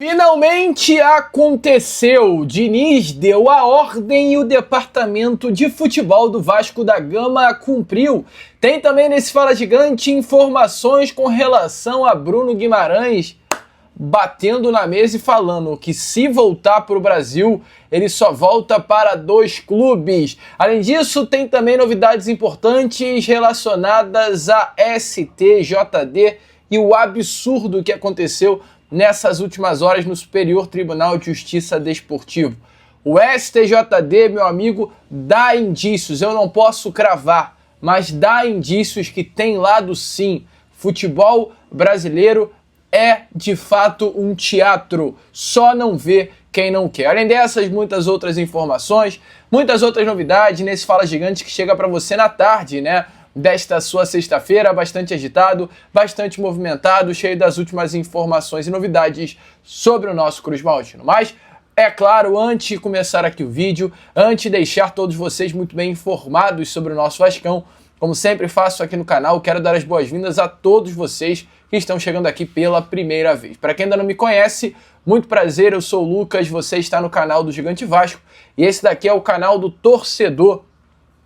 Finalmente aconteceu! Diniz deu a ordem e o departamento de futebol do Vasco da Gama cumpriu. Tem também nesse Fala Gigante informações com relação a Bruno Guimarães batendo na mesa e falando que se voltar para o Brasil, ele só volta para 2 clubes. Além disso, tem também novidades importantes relacionadas a STJD e o absurdo que aconteceu nessas últimas horas no Superior Tribunal de Justiça Desportivo. O STJD, meu amigo, dá indícios, eu não posso cravar, mas dá indícios que tem lado sim. Futebol brasileiro é de fato um teatro, só não vê quem não quer. Além dessas, muitas outras informações, muitas outras novidades nesse Fala Gigante que chega para você na tarde, né? Desta sua sexta-feira, bastante agitado, bastante movimentado, cheio das últimas informações e novidades sobre o nosso Cruz Maltino. Mas, é claro, antes de começar aqui o vídeo, antes de deixar todos vocês muito bem informados sobre o nosso Vascão, como sempre faço aqui no canal, quero dar as boas-vindas a todos vocês que estão chegando aqui pela primeira vez. Para quem ainda não me conhece, muito prazer, eu sou o Lucas, você está no canal do Gigante Vasco e esse daqui é o canal do torcedor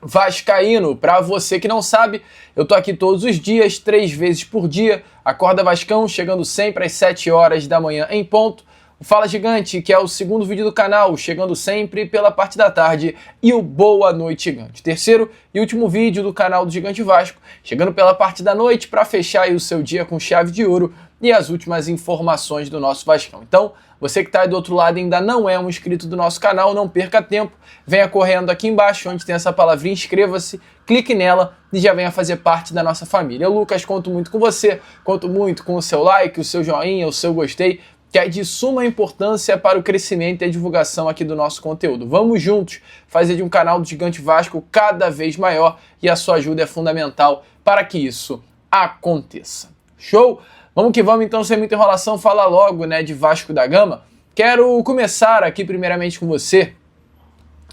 vascaíno. Para você que não sabe, eu tô aqui todos os dias, 3 vezes por dia, Acorda Vascão, chegando sempre às 7 horas da manhã em ponto. O Fala Gigante, que é o segundo vídeo do canal, chegando sempre pela parte da tarde, e o Boa Noite Gigante, terceiro e último vídeo do canal do Gigante Vasco, chegando pela parte da noite para fechar aí o seu dia com chave de ouro e as últimas informações do nosso Vascão. Então, você que está aí do outro lado e ainda não é um inscrito do nosso canal, não perca tempo, venha correndo aqui embaixo, onde tem essa palavrinha, inscreva-se, clique nela e já venha fazer parte da nossa família. Eu, Lucas, conto muito com você, conto muito com o seu like, o seu joinha, o seu gostei, que é de suma importância para o crescimento e a divulgação aqui do nosso conteúdo. Vamos juntos fazer de um canal do Gigante Vasco cada vez maior e a sua ajuda é fundamental para que isso aconteça. Show? Vamos que vamos então, sem muita enrolação, falar logo, né, de Vasco da Gama. Quero começar aqui primeiramente com você,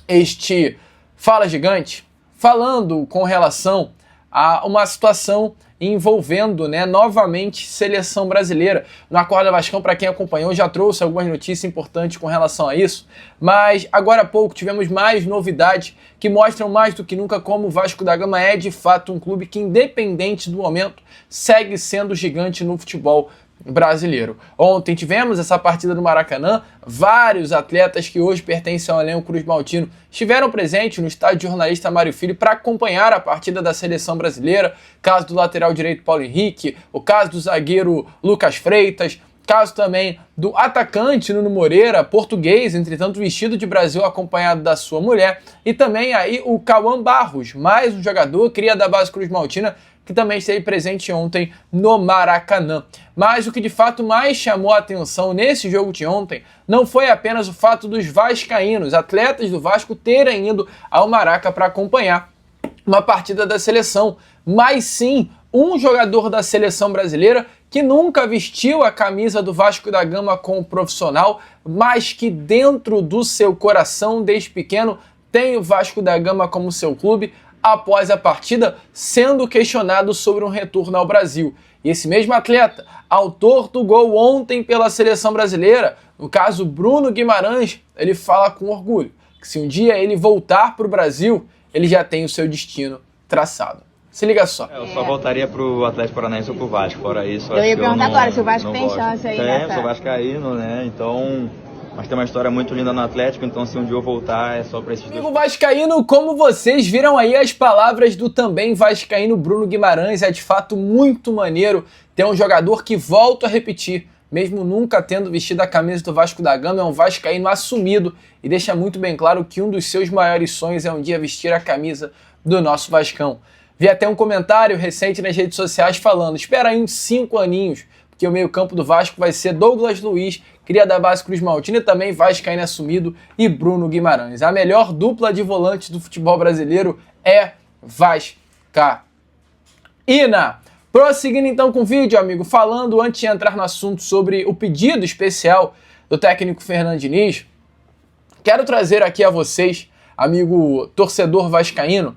este Fala Gigante, falando com relação a uma situação envolvendo, né, novamente seleção brasileira. No Acorda Vascão, para quem acompanhou, já trouxe algumas notícias importantes com relação a isso, mas agora há pouco tivemos mais novidades que mostram mais do que nunca como o Vasco da Gama é de fato um clube que, independente do momento, segue sendo gigante no futebol brasileiro. Ontem tivemos essa partida do Maracanã, vários atletas que hoje pertencem ao elenco Cruz Maltino estiveram presentes no estádio jornalista Mário Filho para acompanhar a partida da seleção brasileira, caso do lateral direito Paulo Henrique, o caso do zagueiro Lucas Freitas, caso também do atacante Nuno Moreira, português, entretanto vestido de Brasil acompanhado da sua mulher, e também aí o Cauã Barros, mais um jogador, cria da base Cruz Maltina, que também esteve presente ontem no Maracanã. Mas o que de fato mais chamou a atenção nesse jogo de ontem não foi apenas o fato dos vascaínos, atletas do Vasco, terem ido ao Maraca para acompanhar uma partida da seleção, mas sim um jogador da seleção brasileira que nunca vestiu a camisa do Vasco da Gama como profissional, mas que dentro do seu coração, desde pequeno, tem o Vasco da Gama como seu clube, após a partida, sendo questionado sobre um retorno ao Brasil. E esse mesmo atleta, autor do gol ontem pela seleção brasileira, no caso Bruno Guimarães, ele fala com orgulho que se um dia ele voltar para o Brasil, ele já tem o seu destino traçado. Se liga só. Eu só voltaria pro Atlético Paranaense ou pro Vasco, fora isso. Eu ia perguntar agora se o Vasco tem chance aí. Tem, sou vascaíno, né? Então, mas tem uma história muito linda no Atlético, então se um dia eu voltar é só pra esses dois. Amigo vascaíno, como vocês viram aí as palavras do também vascaíno Bruno Guimarães, é de fato muito maneiro ter um jogador que, volto a repetir, mesmo nunca tendo vestido a camisa do Vasco da Gama, é um vascaíno assumido e deixa muito bem claro que um dos seus maiores sonhos é um dia vestir a camisa do nosso Vascão. Vi até um comentário recente nas redes sociais falando: espera aí uns 5 aninhos, porque o meio-campo do Vasco vai ser Douglas Luiz, cria da base Cruz Maltina, e também vascaíno assumido, e Bruno Guimarães. A melhor dupla de volantes do futebol brasileiro é vascaína. Prosseguindo então com o vídeo, amigo, falando antes de entrar no assunto sobre o pedido especial do técnico Fernando Diniz, quero trazer aqui a vocês, amigo torcedor vascaíno,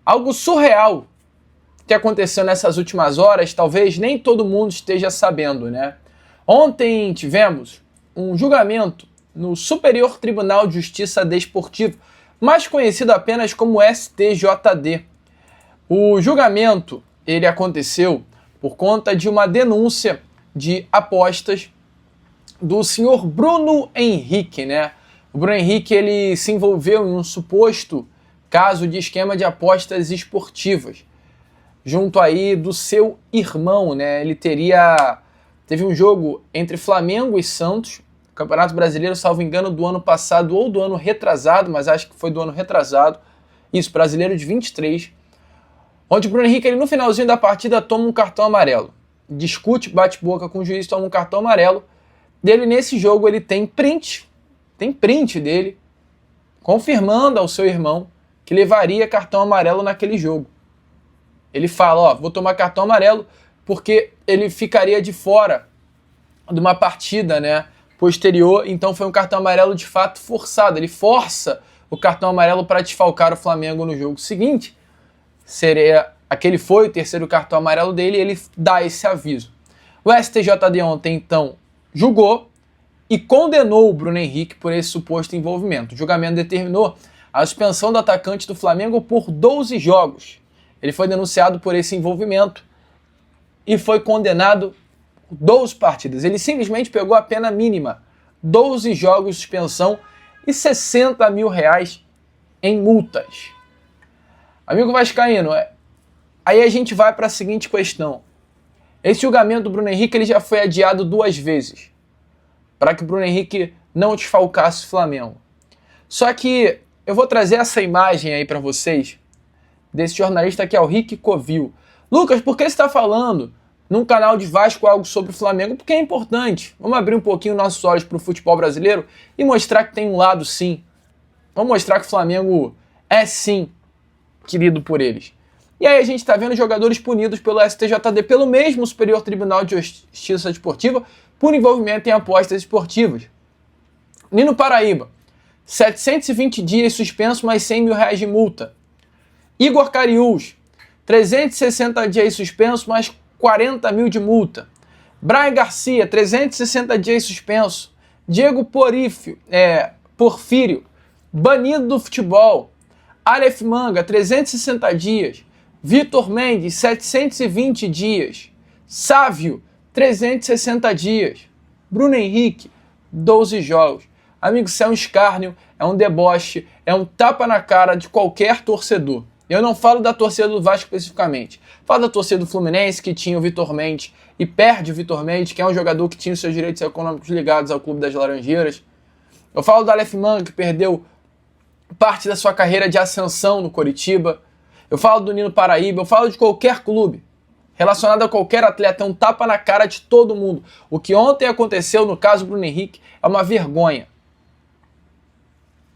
algo surreal que aconteceu nessas últimas horas, talvez nem todo mundo esteja sabendo, né? Ontem tivemos um julgamento no Superior Tribunal de Justiça Desportiva, mais conhecido apenas como STJD. O julgamento ele aconteceu por conta de uma denúncia de apostas do senhor Bruno Henrique, né? O Bruno Henrique ele se envolveu em um suposto caso de esquema de apostas esportivas, junto aí do seu irmão, né? Ele teve um jogo entre Flamengo e Santos, Campeonato Brasileiro, salvo engano, do ano passado ou do ano retrasado, mas acho que foi do ano retrasado, isso, Brasileiro de 23, onde o Bruno Henrique, ele, no finalzinho da partida, toma um cartão amarelo. Discute, bate boca com o juiz, toma um cartão amarelo. Dele, nesse jogo, ele tem print dele, confirmando ao seu irmão que levaria cartão amarelo naquele jogo. Ele fala, ó, vou tomar cartão amarelo porque ele ficaria de fora de uma partida, né, posterior, então foi um cartão amarelo de fato forçado. Ele força o cartão amarelo para desfalcar o Flamengo no jogo seguinte. Aquele foi o terceiro cartão amarelo dele e ele dá esse aviso. O STJD ontem, então, julgou e condenou o Bruno Henrique por esse suposto envolvimento. O julgamento determinou a suspensão do atacante do Flamengo por 12 jogos. Ele foi denunciado por esse envolvimento e foi condenado por 12 partidas. Ele simplesmente pegou a pena mínima, 12 jogos de suspensão e R$60 mil em multas. Amigo vascaíno, aí a gente vai para a seguinte questão. Esse julgamento do Bruno Henrique ele já foi adiado 2 vezes, para que o Bruno Henrique não desfalcasse o Flamengo. Só que eu vou trazer essa imagem aí para vocês, desse jornalista que é o Rick Covil. Lucas, por que você está falando num canal de Vasco algo sobre o Flamengo? Porque é importante. Vamos abrir um pouquinho nossos olhos para o futebol brasileiro e mostrar que tem um lado sim. Vamos mostrar que o Flamengo é sim querido por eles. E aí a gente está vendo jogadores punidos pelo STJD, pelo mesmo Superior Tribunal de Justiça Desportiva, por envolvimento em apostas esportivas. Nino Paraíba, 720 dias suspenso, mais R$100 mil de multa. Igor Cariús, 360 dias suspenso, mais 40 mil de multa. Brian Garcia, 360 dias suspenso. Diego Porfírio, banido do futebol. Aleph Manga, 360 dias. Vitor Mendes, 720 dias. Sávio, 360 dias. Bruno Henrique, 12 jogos. Amigo, isso é um escárnio, é um deboche, é um tapa na cara de qualquer torcedor. Eu não falo da torcida do Vasco especificamente. Falo da torcida do Fluminense, que tinha o Vitor Mendes e perde o Vitor Mendes, que é um jogador que tinha os seus direitos econômicos ligados ao Clube das Laranjeiras. Eu falo do Aleph Manga, que perdeu parte da sua carreira de ascensão no Coritiba. Eu falo do Nino Paraíba, eu falo de qualquer clube relacionado a qualquer atleta, é um tapa na cara de todo mundo. O que ontem aconteceu no caso do Bruno Henrique é uma vergonha.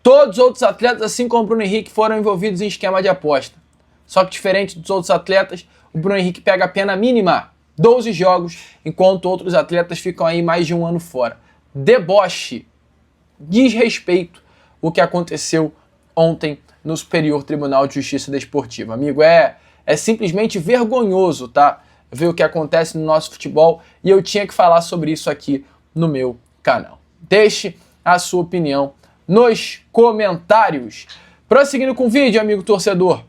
Todos os outros atletas, assim como o Bruno Henrique, foram envolvidos em esquema de aposta. Só que diferente dos outros atletas, o Bruno Henrique pega a pena mínima, 12 jogos, enquanto outros atletas ficam aí mais de 1 ano fora. Deboche, desrespeito o que aconteceu ontem no Superior Tribunal de Justiça Desportiva. Amigo, é simplesmente vergonhoso, tá? Ver o que acontece no nosso futebol e eu tinha que falar sobre isso aqui no meu canal. Deixe a sua opinião nos comentários. Prosseguindo com o vídeo, amigo torcedor,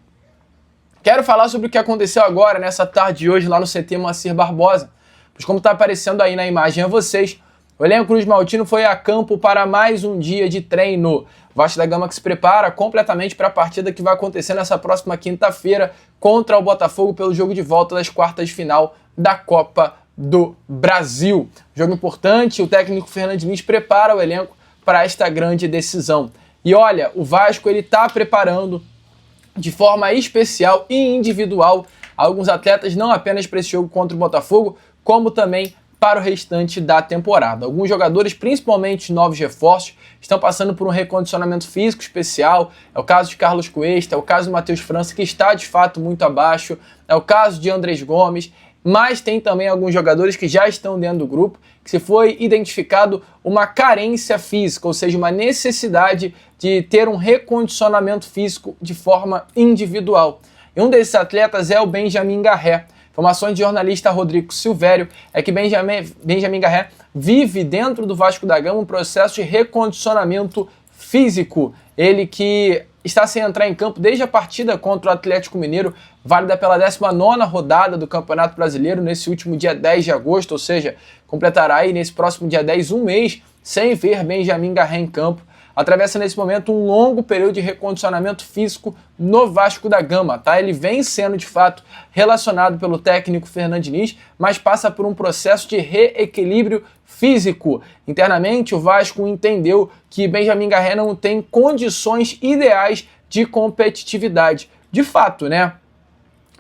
quero falar sobre o que aconteceu agora, nessa tarde de hoje, lá no CT Moacir Barbosa. Pois como está aparecendo aí na imagem a vocês, o elenco Cruz Maltino foi a campo para mais um dia de treino. O Vasco da Gama que se prepara completamente para a partida que vai acontecer nessa próxima quinta-feira contra o Botafogo pelo jogo de volta das quartas de final da Copa do Brasil. Jogo importante, o técnico Fernando Diniz prepara o elenco para esta grande decisão. E olha, o Vasco ele está preparando de forma especial e individual alguns atletas, não apenas para esse jogo contra o Botafogo, como também para o restante da temporada. Alguns jogadores, principalmente novos reforços, estão passando por um recondicionamento físico especial. É o caso de Carlos Cuesta, é o caso do Matheus França, que está de fato muito abaixo, é o caso de Andrés Gomes, mas tem também alguns jogadores que já estão dentro do grupo, que se foi identificado uma carência física, ou seja, uma necessidade de ter um recondicionamento físico de forma individual. E um desses atletas é o Benjamin Garré. Informações de jornalista Rodrigo Silvério é que Benjamin Garré vive dentro do Vasco da Gama um processo de recondicionamento físico. Ele que está sem entrar em campo desde a partida contra o Atlético Mineiro, válida pela 19ª rodada do Campeonato Brasileiro, nesse último dia 10 de agosto, ou seja, completará aí nesse próximo dia 10 um mês sem ver Benjamin Garré em campo. Atravessa nesse momento um longo período de recondicionamento físico no Vasco da Gama, tá? Ele vem sendo de fato relacionado pelo técnico Fernando Diniz, mas passa por um processo de reequilíbrio físico. Internamente, o Vasco entendeu que Benjamin Garré não tem condições ideais de competitividade. De fato, né?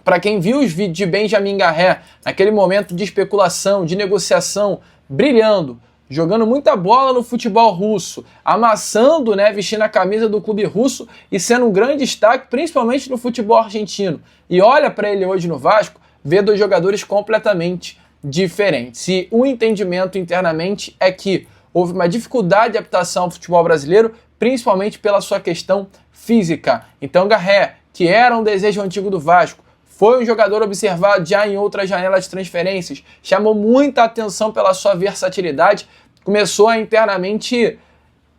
Para quem viu os vídeos de Benjamin Garré naquele momento de especulação, de negociação, brilhando, jogando muita bola no futebol russo, amassando, né, vestindo a camisa do clube russo e sendo um grande destaque, principalmente no futebol argentino. E olha para ele hoje no Vasco, vê dois jogadores completamente diferentes. E o entendimento internamente é que houve uma dificuldade de adaptação ao futebol brasileiro, principalmente pela sua questão física. Então Garré, que era um desejo antigo do Vasco, foi um jogador observado já em outras janelas de transferências, chamou muita atenção pela sua versatilidade, começou a internamente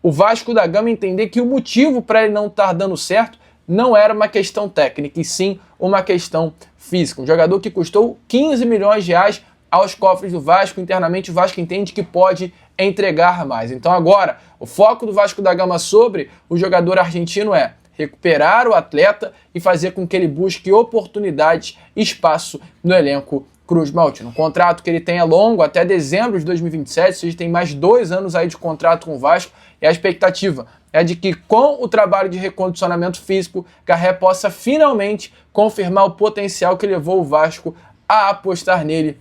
o Vasco da Gama entender que o motivo para ele não estar dando certo não era uma questão técnica, e sim uma questão física. Um jogador que custou 15 milhões de reais aos cofres do Vasco, internamente o Vasco entende que pode entregar mais. Então agora, o foco do Vasco da Gama sobre o jogador argentino é recuperar o atleta e fazer com que ele busque oportunidades e espaço no elenco Cruz Maltino. Um contrato que ele tem é longo, até dezembro de 2027, ou seja, tem mais 2 anos aí de contrato com o Vasco, e a expectativa é de que com o trabalho de recondicionamento físico, Garré possa finalmente confirmar o potencial que levou o Vasco a apostar nele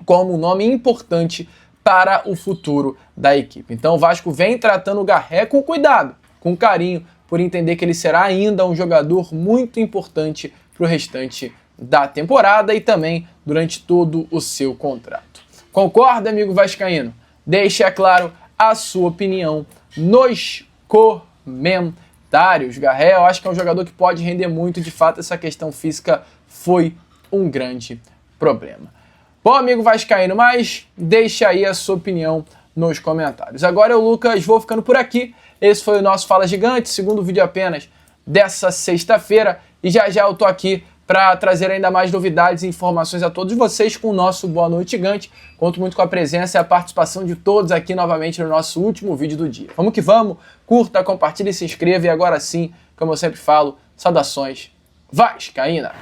como um nome importante para o futuro da equipe. Então o Vasco vem tratando o Garré com cuidado, com carinho, por entender que ele será ainda um jogador muito importante para o restante da temporada e também durante todo o seu contrato. Concorda, amigo vascaíno? Deixe, é claro, a sua opinião nos comentários. Garré, eu acho que é um jogador que pode render muito, de fato essa questão física foi um grande problema. Bom, amigo vascaíno, mas deixe aí a sua opinião nos comentários. Agora eu, Lucas, vou ficando por aqui. Esse foi o nosso Fala Gigante, segundo vídeo apenas dessa sexta-feira. E já já eu tô aqui para trazer ainda mais novidades e informações a todos vocês com o nosso Boa Noite Gigante. Conto muito com a presença e a participação de todos aqui novamente no nosso último vídeo do dia. Vamos que vamos, curta, compartilhe e se inscreva. E agora sim, como eu sempre falo, saudações vascaína!